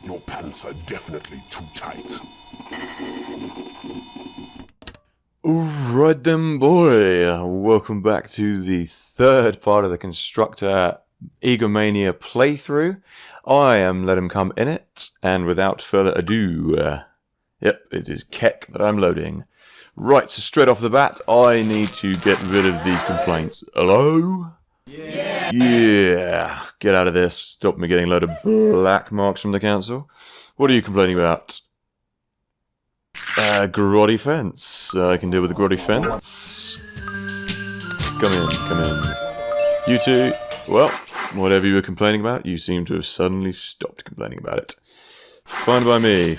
Your pants are definitely too tight. Alright then, boy. Welcome back to the third part of the Constructor Egomania playthrough. I am Let Him Come in it, and without further ado, yep, it is Keck that I'm loading. Right, so straight off the bat, I need to get rid of these complaints. Hello? Yeah. Yeah. Get out of this. Stop me getting a load of black marks from the council. What are you complaining about? Grotty fence. I can deal with the grotty fence. Come in. You two, well, whatever you were complaining about, you seem to have suddenly stopped complaining about it. Fine by me.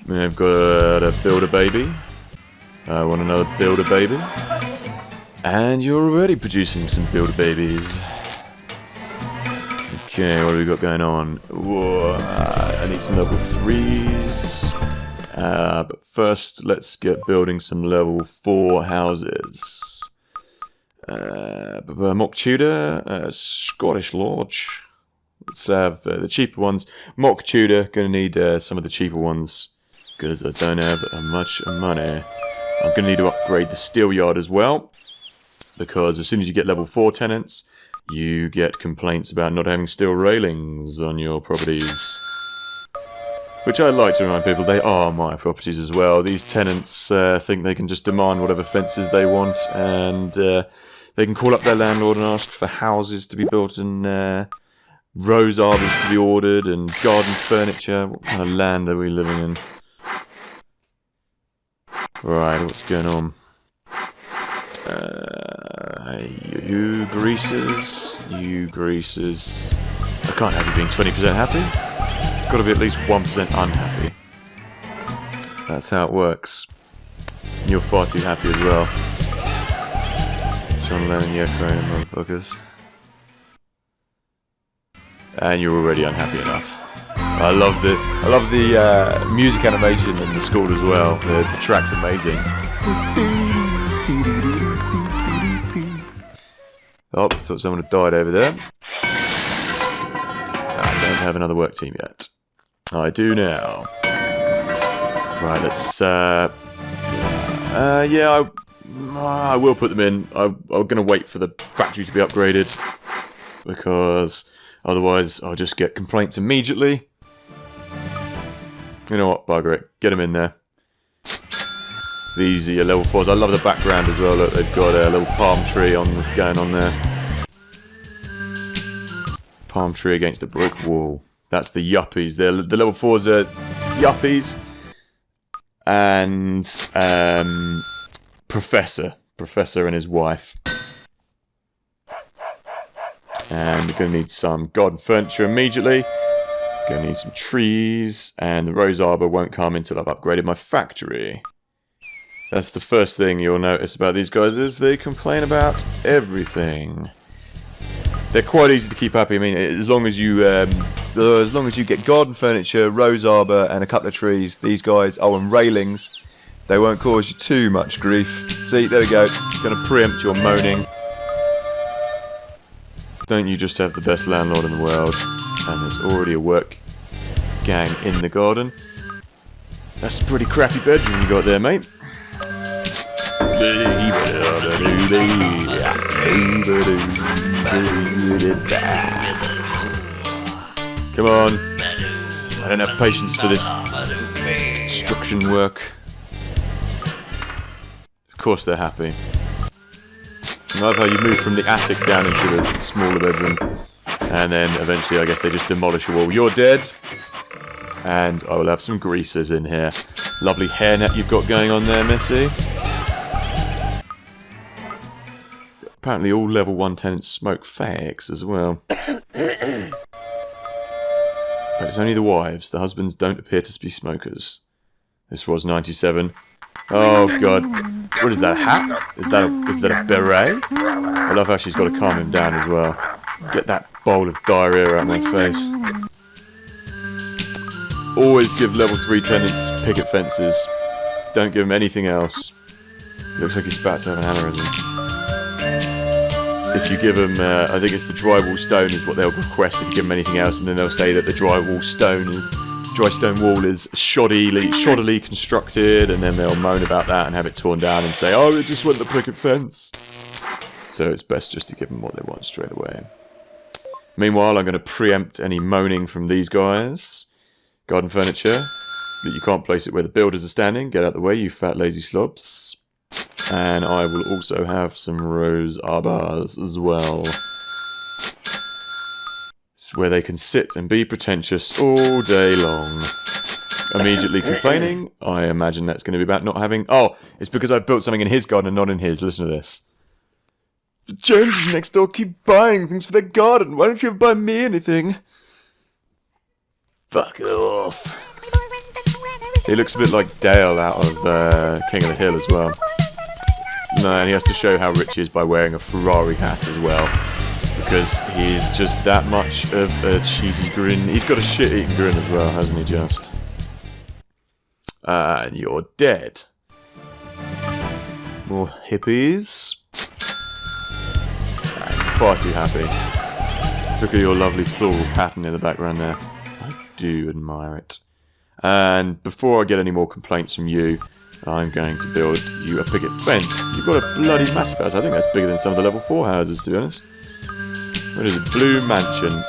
I've got a builder baby. I want another builder baby. And you're already producing some builder babies. Okay, what have we got going on? Whoa, I need some level 3s. But first, let's get building some level 4 houses. Mock Tudor, Scottish Lodge. Let's have the cheaper ones. Mock Tudor, gonna need some of the cheaper ones because I don't have much money. I'm gonna need to upgrade the steel yard as well, because as soon as you get level 4 tenants, you get complaints about not having steel railings on your properties. Which I like to remind people, they are my properties as well. These tenants think they can just demand whatever fences they want, and they can call up their landlord and ask for houses to be built and rose arbors to be ordered and garden furniture. What kind of land are we living in? Right, what's going on? You greasers. I can't have you being 20% happy. Got to be at least 1% unhappy. That's how it works. You're far too happy as well. John Lennon, yeah, motherfuckers. And you're already unhappy enough. I love the music animation in the score as well. The track's amazing. Oh, thought someone had died over there. I don't have another work team yet. I do now. Right, let's, yeah, I will put them in. I'm going to wait for the factory to be upgraded, because otherwise I'll just get complaints immediately. You know what, bugger it. Get them in there. These are your level 4s. I love the background as well. Look, they've got a little palm tree going on there. Palm tree against a brick wall. That's the yuppies. The level 4s are yuppies. And Professor and his wife. And we're going to need some garden furniture immediately. Going to need some trees. And the rose arbor won't come until I've upgraded my factory. That's the first thing you'll notice about these guys, is they complain about everything. They're quite easy to keep happy. I mean, as long as you get garden furniture, rose arbor, and a couple of trees, these guys, oh, and railings, they won't cause you too much grief. See, there we go. Going to preempt your moaning. Don't you just have the best landlord in the world? And there's already a work gang in the garden. That's a pretty crappy bedroom you got there, mate. Come on. I don't have patience for this construction work. Of course they're happy. I love how you move from the attic down into the smaller bedroom. And then eventually I guess they just demolish your wall. You're dead. And I will have some greasers in here. Lovely hairnet you've got going on there, Missy. Apparently all level 1 tenants smoke fags as well. But it's only the wives. The husbands don't appear to be smokers. This was 97. Oh god. What is that, a hat? Is that a beret? I love how she's got to calm him down as well. Get that bowl of diarrhea out of my face. Always give level 3 tenants picket fences. Don't give them anything else. Looks like he's about to have an aneurysm. if you give them, I think it's the drywall stone is what they'll request if you give them anything else, and then they'll say that the dry stone wall is shoddily constructed, and then they'll moan about that and have it torn down and say, oh, it just went the picket fence. So it's best just to give them what they want straight away. Meanwhile, I'm going to preempt any moaning from these guys. Garden furniture, that you can't place it where the builders are standing. Get out the way, you fat lazy slobs. And I will also have some rose arbors as well. It's where they can sit and be pretentious all day long. Immediately complaining. I imagine that's going to be about not having... Oh, it's because I built something in his garden and not in his. Listen to this. The Joneses next door keep buying things for their garden. Why don't you ever buy me anything? Fuck off. He looks a bit like Dale out of King of the Hill as well. No, and he has to show how rich he is by wearing a Ferrari hat as well. Because he's just that much of a cheesy grin. He's got a shit-eating grin as well, hasn't he just? And you're dead. More hippies. Far too happy. Look at your lovely floral pattern in the background there. I do admire it. And before I get any more complaints from you, I'm going to build you a picket fence. You've got a bloody massive house. I think that's bigger than some of the level 4 houses, to be honest. What is it? Blue mansion.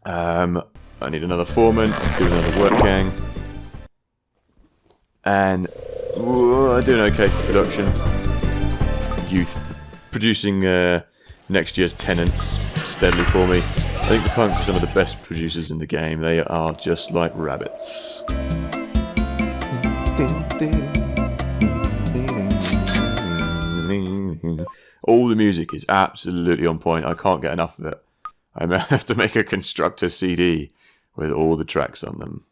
I need another foreman. I'll do another work gang. And I'm doing okay for production. Youth producing next year's tenants steadily for me. I think the punks are some of the best producers in the game. They are just like rabbits. All the music is absolutely on point. I can't get enough of it. I may have to make a Constructor CD with all the tracks on them.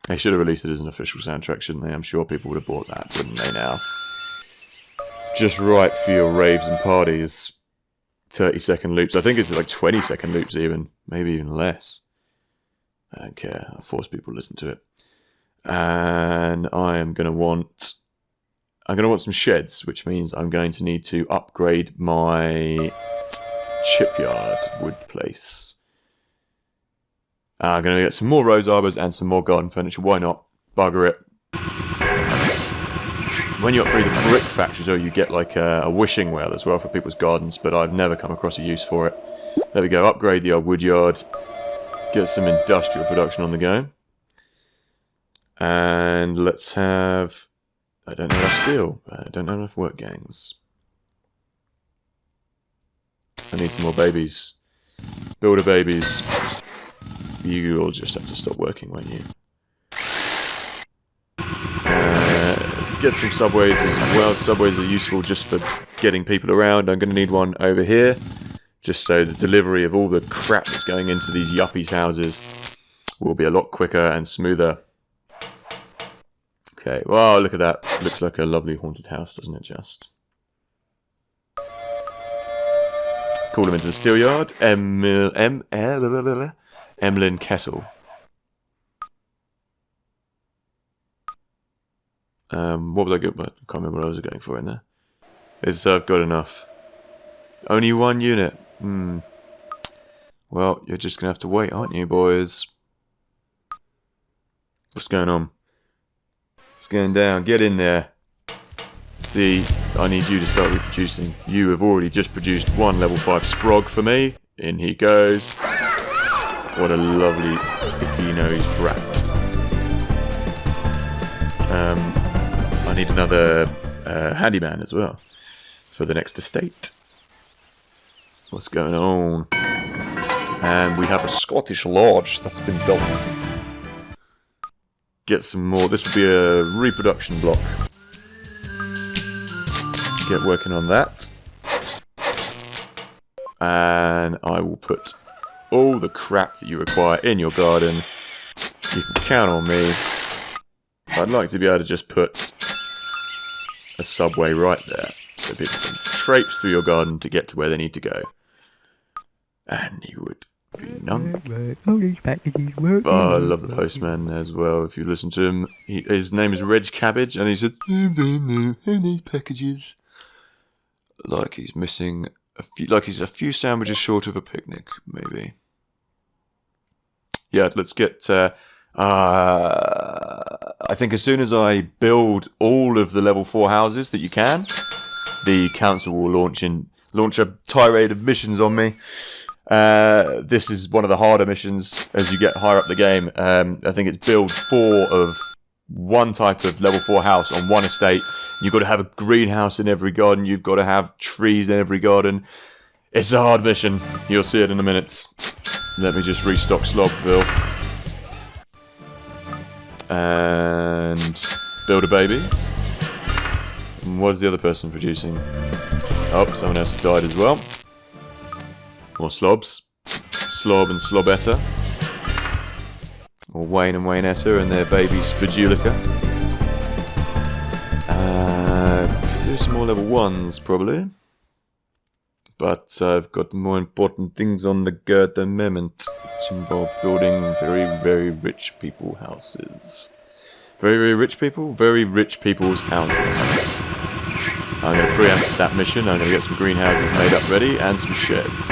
They should have released it as an official soundtrack, shouldn't they? I'm sure people would have bought that, wouldn't they now? Just right for your raves and parties. 30-second loops. I think it's like 20-second loops even. Maybe even less. I don't care. I'll force people to listen to it. And I'm going to want some sheds, which means I'm going to need to upgrade my chipyard wood place. I'm going to get some more rose arbors and some more garden furniture. Why not? Bugger it. When you upgrade the brick factories, you get like a wishing well as well for people's gardens, but I've never come across a use for it. There we go. Upgrade the old wood yard. Get some industrial production on the go. And let's have... I don't have enough steel. I don't have enough work gangs. I need some more babies. Builder babies. You all just have to stop working, won't you? Get some subways as well. Subways are useful just for getting people around. I'm going to need one over here. Just so the delivery of all the crap that's going into these yuppies' houses will be a lot quicker and smoother. Okay, well, look at that. Looks like a lovely haunted house, doesn't it, just? Call him into the steel yard. Emlyn Kettle. What was I good? I can't remember what I was going for in there. It's I've got enough. Only one unit. Well, you're just going to have to wait, aren't you, boys? What's going on? It's going down. Get in there. See, I need you to start reproducing. You have already just produced one level 5 sprog for me. In he goes. What a lovely picky-nosed brat. I need another handyman as well for the next estate. What's going on? And we have a Scottish lodge that's been built. Get some more. This will be a reproduction block. Get working on that. And I will put all the crap that you require in your garden. You can count on me. I'd like to be able to just put a subway right there, so people can traipse through your garden to get to where they need to go. And he would be none. Oh, I love the postman as well. If you listen to him, his name is Reg Cabbage, and he says, "Who needs packages?" like he's missing a few, like he's a few sandwiches short of a picnic, maybe. Yeah, let's get. I think as soon as I build all of the level 4 houses that you can, the council will launch a tirade of missions on me. This is one of the harder missions as you get higher up the game. I think it's build 4 of one type of level 4 house on one estate. You've got to have a greenhouse in every garden. You've got to have trees in every garden. It's a hard mission. You'll see it in a minute. Let me just restock Slobville. And builder babies. And what is the other person producing? Oh, someone else died as well. More slobs. Slob and Slobetta. Or Wayne and Waynetta and their baby Spadulica. Could do some more level 1s probably. But I've got more important things on the go at the moment, which involve building very, very rich people houses. Very, very rich people? Very rich people's houses. I'm going to preempt that mission. I'm going to get some greenhouses made up ready and some sheds.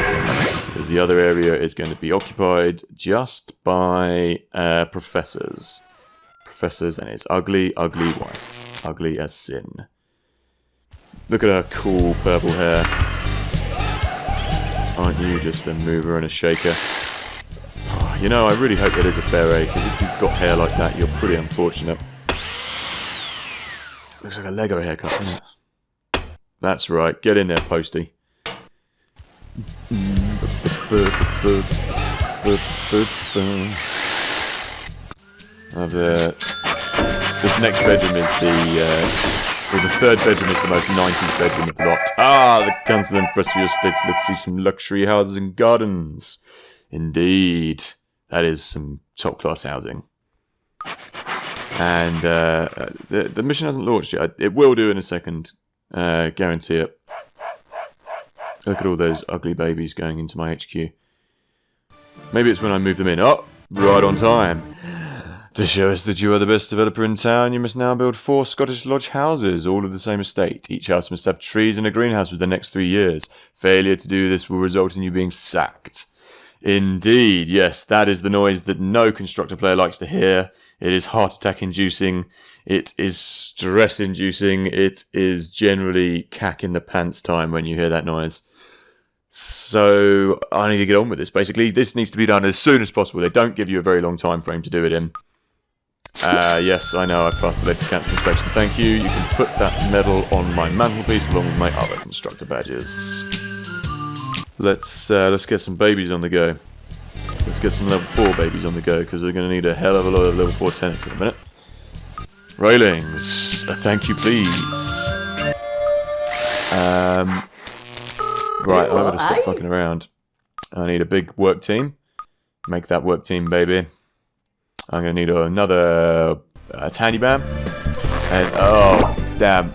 Because the other area is going to be occupied just by professors. Professors and his ugly, ugly wife. Ugly as sin. Look at her cool purple hair. Aren't you just a mover and a shaker? Oh, you know, I really hope it is a beret, because if you've got hair like that, you're pretty unfortunate. Looks like a Lego haircut, doesn't it? That's right, get in there, Posty. This next bedroom is the third bedroom is the most 90s bedroom of the lot. Ah, the council and press for your states. Let's see some luxury houses and gardens. Indeed. That is some top-class housing. And the mission hasn't launched yet. It will do in a second. Guarantee it. Look at all those ugly babies going into my HQ. Maybe it's when I move them in. Oh, right on time. To show us that you are the best developer in town, you must now build 4 Scottish Lodge houses, all of the same estate. Each house must have trees and a greenhouse for the next 3 years. Failure to do this will result in you being sacked. Indeed, yes, that is the noise that no Constructor player likes to hear. It is heart attack inducing. It is stress inducing. It is generally cack in the pants time when you hear that noise. So I need to get on with this, basically. This needs to be done as soon as possible. They don't give you a very long time frame to do it in. Yes, I know, I passed the latest council inspection. Thank you. You can put that medal on my mantelpiece along with my other Constructor badges. Let's get some babies on the go. Let's get some level 4 babies on the go, because we're going to need a hell of a lot of level 4 tenants in a minute. Railings. Thank you, please. Right, I'm going to stop fucking around. I need a big work team. Make that work team, baby. I'm going to need another tandy bam. And, oh, damn.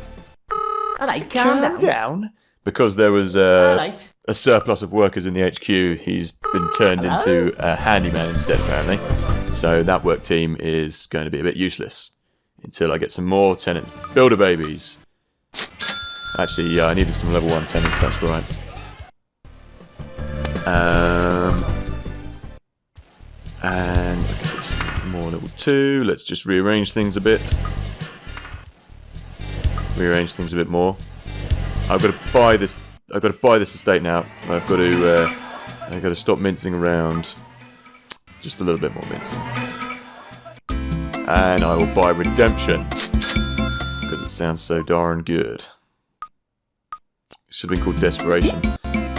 Alright, Calm down. Because there was a surplus of workers in the HQ, he's been turned into a handyman instead, apparently. So that work team is going to be a bit useless. Until I get some more tenants. Builder babies. Actually, yeah, I needed some level 1 tenants, that's right. And I can do some more level 2. Let's just rearrange things a bit. Rearrange things a bit more. I've got to buy this. I've got to buy this estate now. I've got to stop mincing around. Just a little bit more mincing. And I will buy Redemption because it sounds so darn good. It should have been called Desperation.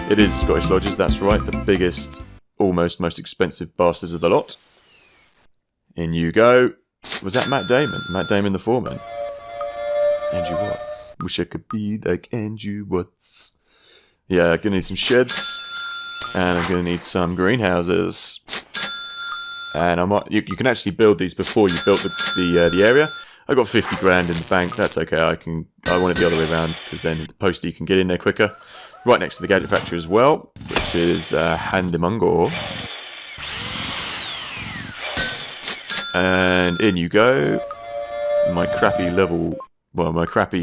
It is Scottish Lodges, that's right. The biggest, almost most expensive bastards of the lot. In you go. Was that Matt Damon? Matt Damon the foreman. Andrew Watts. Wish I could be like Andrew Watts. Yeah, I'm going to need some sheds. And I'm going to need some greenhouses. And I might, you can actually build these before you built the area. I got 50 grand in the bank. That's okay. I want it the other way around because then the postie can get in there quicker. Right next to the gadget factory as well, which is Handimungor. And in you go. My crappy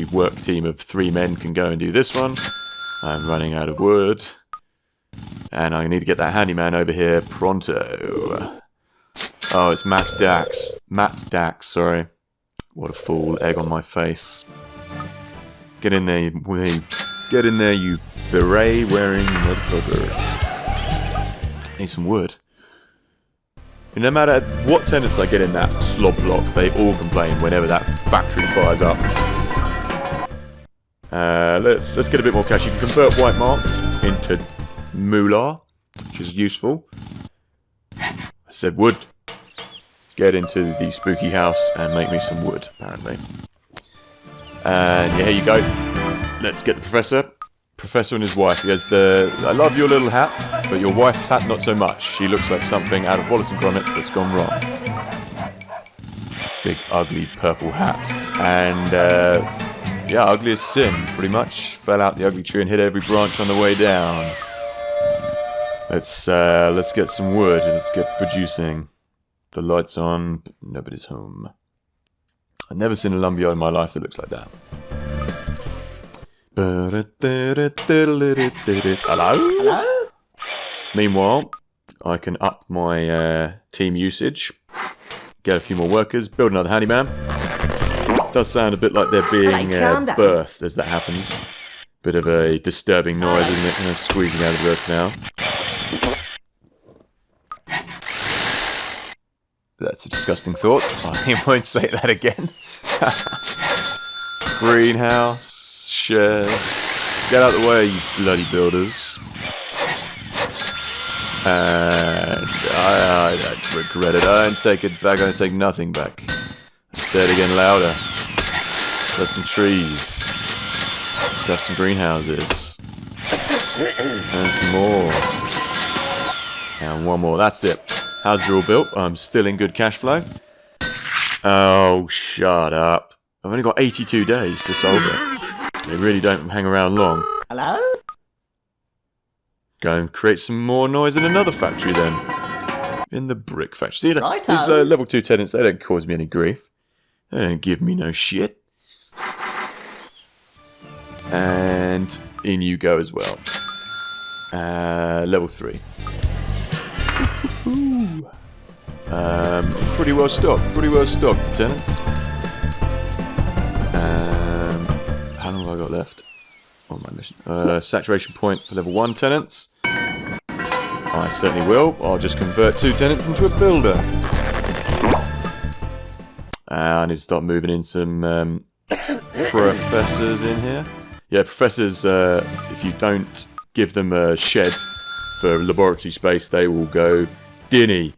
work team of 3 men can go and do this one. I'm running out of wood. And I need to get that handyman over here pronto. Oh, it's Max Dax. Matt Dax, sorry. What a fool. Egg on my face. Get in there, you... Get in there, you beret-wearing motherfuckers. Need some wood. And no matter what tenants I get in that slob block, they all complain whenever that factory fires up. Let's get a bit more cash. You can convert white marks into moolah, which is useful. I said wood. Get into the spooky house and make me some wood, apparently. And yeah, here you go. Let's get the professor. Professor and his wife. He has the... I love your little hat, but your wife's hat not so much. She looks like something out of Wallace and Gromit that's gone wrong. Big, ugly, purple hat. And, yeah, ugly as sin, pretty much. Fell out the ugly tree and hit every branch on the way down. Let's get some wood. Let's get producing. The light's on, but nobody's home. I've never seen a lumberyard in my life that looks like that. Hello? Hello? Meanwhile, I can up my team usage. Get a few more workers. Build another handyman. It does sound a bit like they're being birthed as that happens. Bit of a disturbing noise, isn't it? Kind of squeezing out of the earth now. That's a disgusting thought. I won't say that again. Greenhouse. Shed. Get out of the way, you bloody builders. And I don't regret it. I don't take it back. I don't take nothing back. I'll say it again louder. Let's have some trees. Let's have some greenhouses. And some more. And one more. That's it. Houses are all built. I'm still in good cash flow. Oh, shut up. I've only got 82 days to solve it. They really don't hang around long. Hello? Go and create some more noise in another factory then. In the brick factory. See, these level 2 tenants, they don't cause me any grief. They don't give me no shit. And in you go as well. Level 3. Ooh. Pretty well stocked for tenants. How long have I got left on my mission? Saturation point for level 1 tenants. I certainly will. I'll just convert 2 tenants into a builder. I need to start moving in some professors in here. Yeah, professors, if you don't give them a shed for laboratory space, they will go dinny.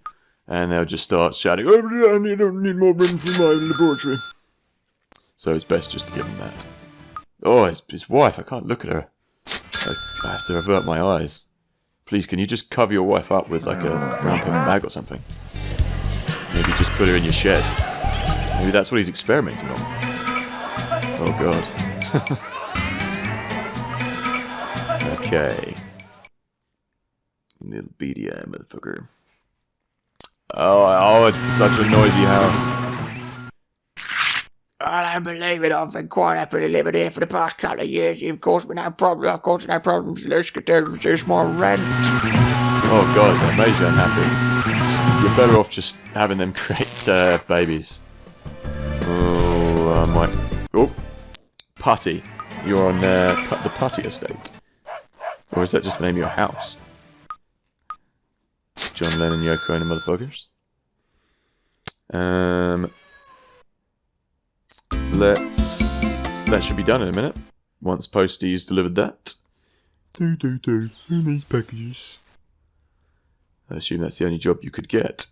And they'll just start shouting, "Oh, I don't need more room for my laboratory." So it's best just to give them that. Oh, his wife. I can't look at her. I have to avert my eyes. Please, can you just cover your wife up with like a brown paper bag or something? Maybe just put her in your shed. Maybe that's what he's experimenting on. Oh, God. Okay. Little BDI motherfucker. Oh, it's such a noisy house. I don't believe it. I've been quite happily living here for the past couple of years. You've caused me no problem. I've caused you no problems. Let's get to reduce my rent. Oh god, that made you unhappy. You're better off just having them create babies. Oh, I might... Oh, Putty. You're on the Putty estate. Or is that just the name of your house? John Lennon, Yoko and the motherfuckers. That should be done in a minute. Once Posty's delivered that. Who needs packages? I assume that's the only job you could get.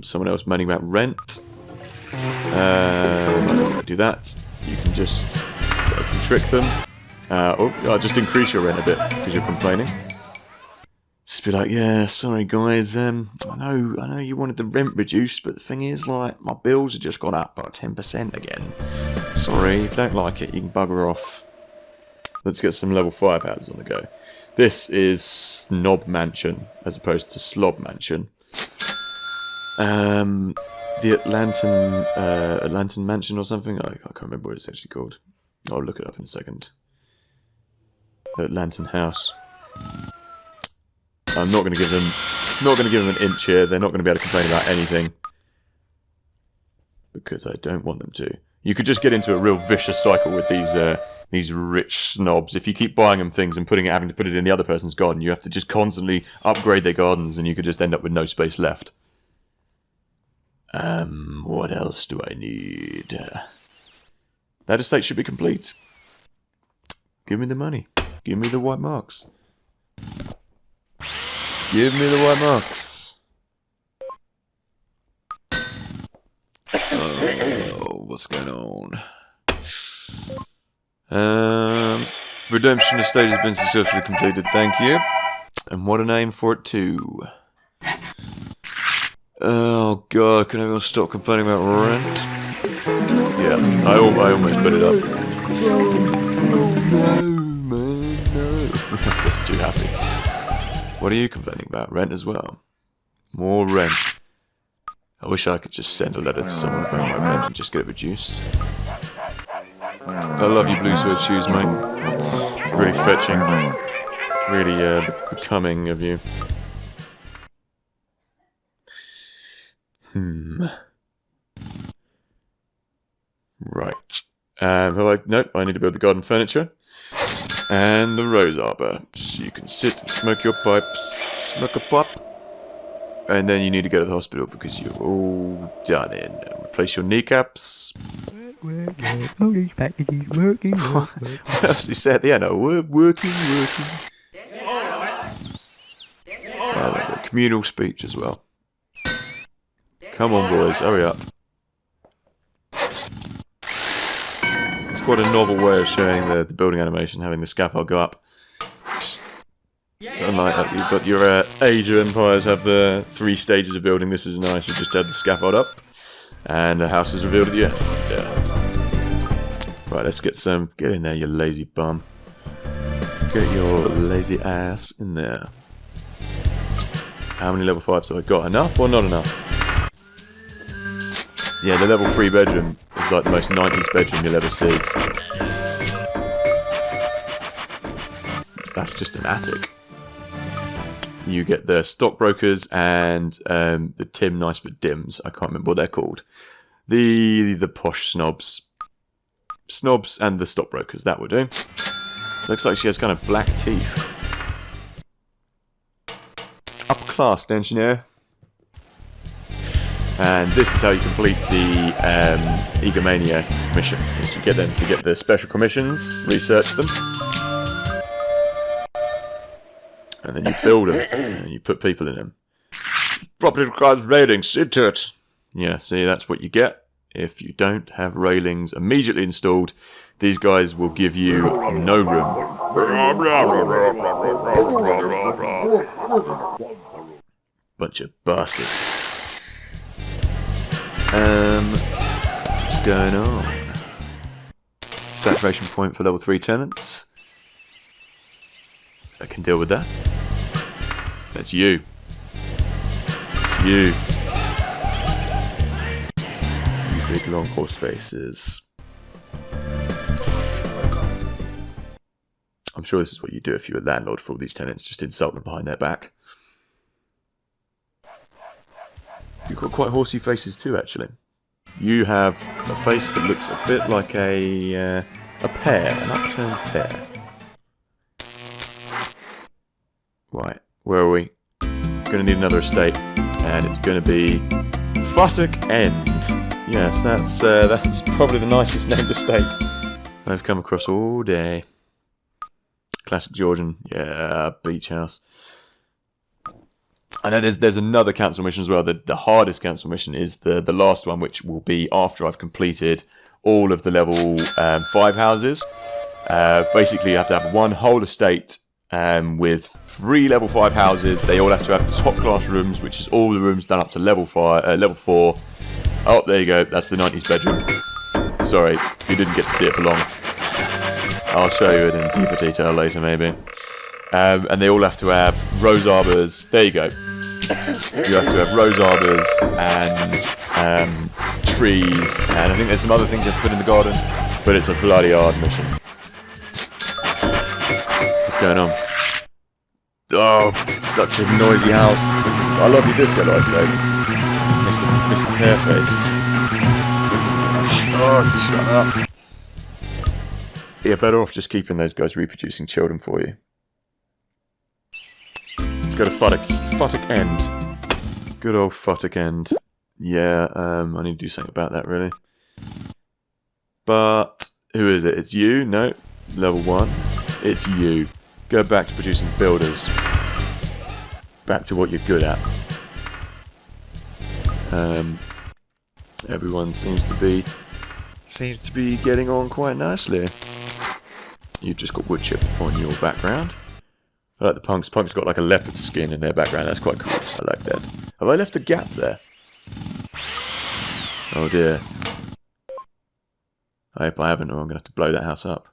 Someone else moaning about rent. I'm not going to do that. You can just trick them. I'll just increase your rent a bit because you're complaining. Just be like, yeah, sorry guys, I know you wanted the rent reduced, but the thing is, like, my bills have just gone up by 10% again. Sorry, if you don't like it, you can bugger off. Let's get some level 5 houses on the go. This is Snob Mansion, as opposed to Slob Mansion. The Atlantan Mansion or something? I can't remember what it's actually called. I'll look it up in a second. Lantern House. I'm not going to give them an inch here. They're not going to be able to complain about anything because I don't want them to. You could just get into a real vicious cycle with these rich snobs. If you keep buying them things and having to put it in the other person's garden, you have to just constantly upgrade their gardens, and you could just end up with no space left. What else do I need? That estate should be complete. Give me the money. Give me the white marks. Give me the white marks. Oh, what's going on? Redemption estate has been successfully completed, thank you. And what a name for it too. Oh god, can everyone stop complaining about rent? Yeah, I almost put it up. No, man, no. I'm just too happy. What are you complaining about? Rent as well? More rent. I wish I could just send a letter to someone about my rent and just get it reduced. I love you blue suede shoes, mate. Really fetching. Really becoming of you. Right. Nope, I need to build the garden furniture. And the rose arbor. So you can sit and smoke your pipes. Smoke a pipe. And then you need to go to the hospital because you're all done in. Replace your kneecaps. All these packages working. What else did you say at the end? Oh, working. The communal speech as well. Come on, boys, hurry up. It's quite a novel way of showing the building animation, having the scaffold go up. Just, unlike you've got your Age of Empires have the 3 stages of building. This is nice. You just have the scaffold up, and the house is revealed at the end. Yeah. Right, let's get in there, you lazy bum. Get your lazy ass in there. How many level 5s have I got? Enough or not enough? Yeah, the level 3 bedroom is like the most 90s bedroom you'll ever see. That's just an attic. You get the stockbrokers and the Tim Nice but Dims. I can't remember what they're called. The posh snobs. Snobs and the stockbrokers, that will do. Looks like she has kind of black teeth. Upper class, don't you know? And this is how you complete the Egomania mission. Is you get them to get the special commissions, research them, and then you build them, and you put people in them. This property requires railings, see to it. Yeah, see, that's what you get. If you don't have railings immediately installed, these guys will give you no room. Bunch of bastards. What's going on? Saturation point for level 3 tenants. I can deal with that. That's you. It's you. You big long horse faces. I'm sure this is what you do if you're a landlord for all these tenants, just insult them behind their back. You've got quite horsey faces too, actually. You have a face that looks a bit like a pear, an upturned pear. Right, where are we? Going to need another estate, and it's going to be Futtock End. Yes, that's probably the nicest named estate I've come across all day. Classic Georgian, yeah, beach house. I know there's another council mission as well. The hardest council mission is the last one, which will be after I've completed all of the level 5 houses. Basically, you have to have one whole estate with 3 level 5 houses. They all have to have top class rooms, which is all the rooms done up to level 4. Oh, there you go. That's the 90s bedroom. Sorry, you didn't get to see it for long. I'll show you it in deeper detail later, maybe. And they all have to have rose arbors. There you go. You have to have rose arbors and trees, and I think there's some other things you have to put in the garden. But it's a bloody hard mission. What's going on? Oh, such a noisy house. I love your disco lights though. Mr. Pearface. Oh, shut up. You're better off just keeping those guys reproducing children for you. It's got a futtock end. Good old futtock end. Yeah, I need to do something about that really. But, who is it? It's you? No. Level 1. It's you. Go back to producing builders. Back to what you're good at. Everyone seems to be getting on quite nicely. You've just got wood chip on your background. I like the punks. Punks got like a leopard skin in their background. That's quite cool. I like that. Have I left a gap there? Oh dear. I hope I haven't, or I'm going to have to blow that house up.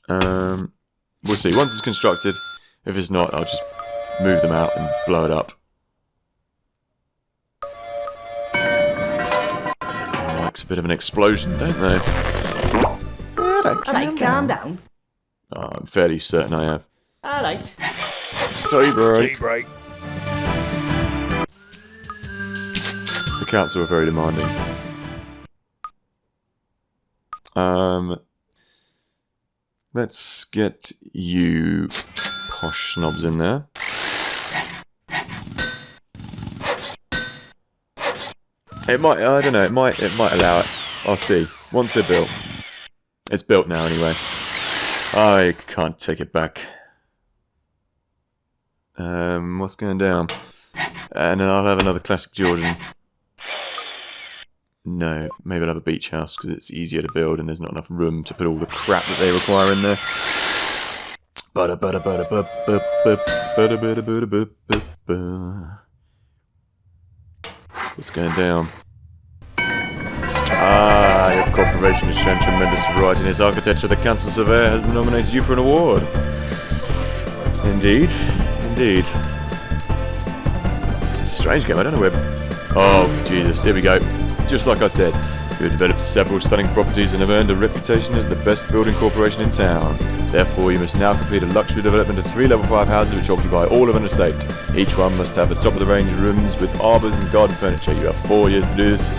We'll see. Once it's constructed, if it's not, I'll just move them out and blow it up. Everyone likes a bit of an explosion, don't they? Calm down. Oh, I'm fairly certain I have. Alright. Tea break. The council are very demanding. Let's get you posh snobs in there. It might, I don't know, it might allow it. I'll see. Once they're built. It's built now anyway. I can't take it back. What's going down? And then I'll have another classic Georgian. No, maybe I'll have a beach house because it's easier to build and there's not enough room to put all the crap that they require in there. What's going down? Ah, your corporation has shown tremendous variety in its architecture. The council surveyor has nominated you for an award. Indeed, indeed. It's a strange game. I don't know where. Oh Jesus! Here we go. Just like I said, you have developed several stunning properties and have earned a reputation as the best building corporation in town. Therefore, you must now complete a luxury development of 3 level 5 houses which occupy all of an estate. Each one must have a top-of-the-range rooms with arbours and garden furniture. You have 4 years to do this,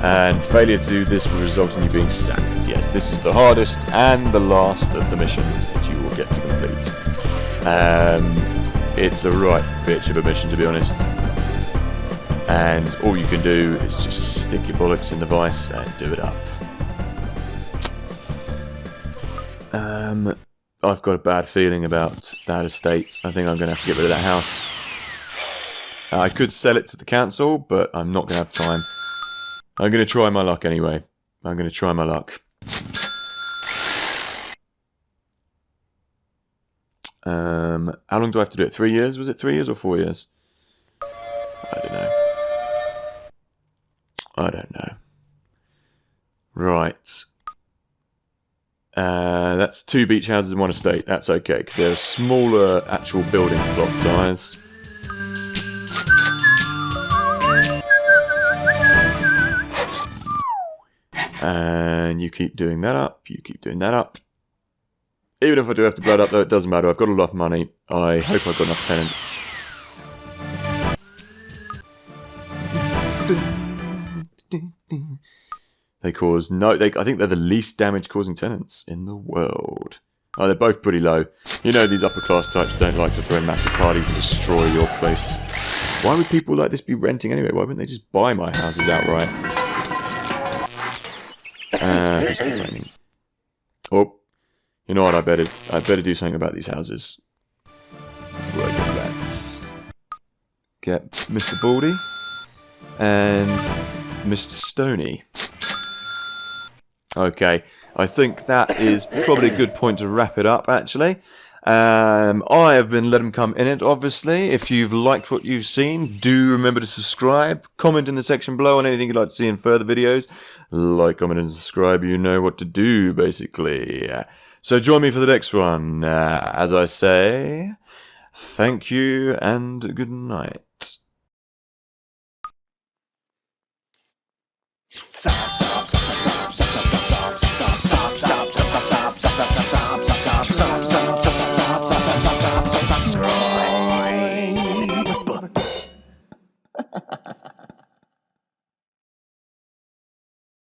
and failure to do this will result in you being sacked. Yes, this is the hardest and the last of the missions that you will get to complete. It's a right bitch of a mission, to be honest. And all you can do is just stick your bollocks in the vice and do it up. I've got a bad feeling about that estate. I think I'm going to have to get rid of that house. I could sell it to the council, but I'm not going to have time. I'm going to try my luck anyway. I'm going to try my luck. How long do I have to do it? 3 years? Was it 3 years or 4 years? I don't know. I don't know. Right. That's 2 beach houses and 1 estate. That's okay, because they're a smaller actual building plot size. And you keep doing that up. You keep doing that up. Even if I do have to blow it up, though, it doesn't matter. I've got a lot of money. I hope I've got enough tenants. They cause no. I think they're the least damage-causing tenants in the world. Oh, they're both pretty low. You know, these upper-class types don't like to throw massive parties and destroy your place. Why would people like this be renting anyway? Why wouldn't they just buy my houses outright? Who's complaining? Oh, you know what? I better do something about these houses before I get that. Get Mr. Baldy and Mr. Stoney. Okay, I think that is probably a good point to wrap it up, actually. I have been Let 'Em Come In It, obviously. If you've liked what you've seen, do remember to subscribe. Comment in the section below on anything you'd like to see in further videos. Like, comment, and subscribe. You know what to do, basically. So join me for the next one. As I say, thank you and good night. Sup, sup, sup.